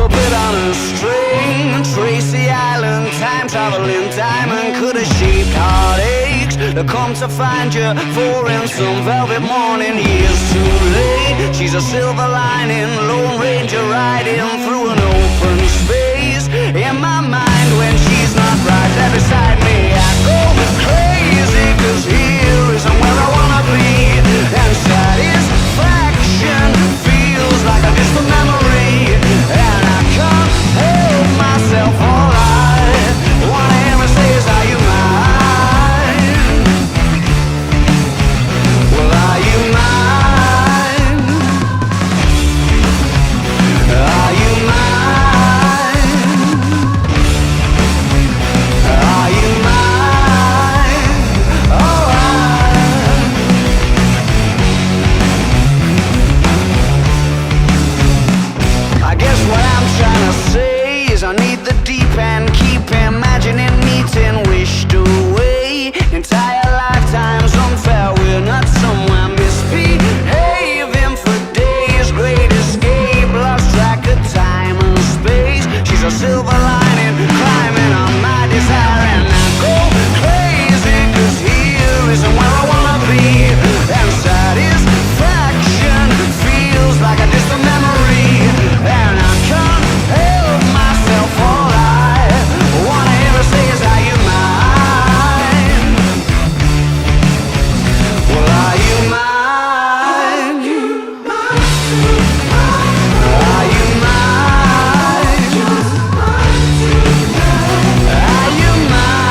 puppet on a string. Tracy Island, time traveling diamond, could have shaped heartaches to come to find you for in some velvet morning. Years too late, she's a silver lining, Lone Ranger riding through an open space. In my mind when she's not right there beside me, I go crazy, cause here isn't where I wanna be. And satisfaction feels like a distant memory, and I can't help myself. All I wanna hear her say is, are you mine? Well, are you mine? Are you mine? Are you mine? Oh, I guess what I'm trying to say is I need the deep end, keep imagining meeting wished away. Entire lifetimes unfair, we're not somewhere misbehaving for days. Great escape, lost track of time and space. She's a silver lining, climbing on my desire, and I go crazy, cause here isn't where I wanna be. And satisfaction feels like a distant memory, and I can't help myself. All I wanna hear her say is, are you mine? Well, are you mine? Are you mine? Are you mine?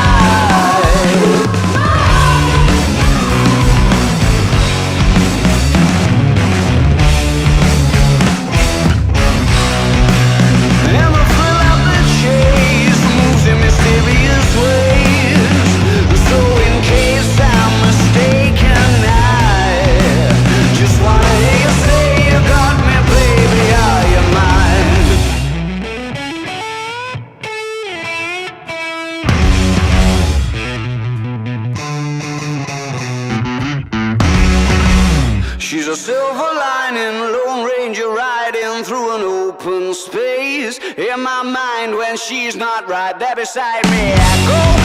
And the thrill of the chase moves in mysterious ways. So in case I'm mistaken, I just wanna hear you say you got me, baby, are you mine? She's a silver lining, Lone Ranger riding through an open space. In my mind when she's not right there beside me, I go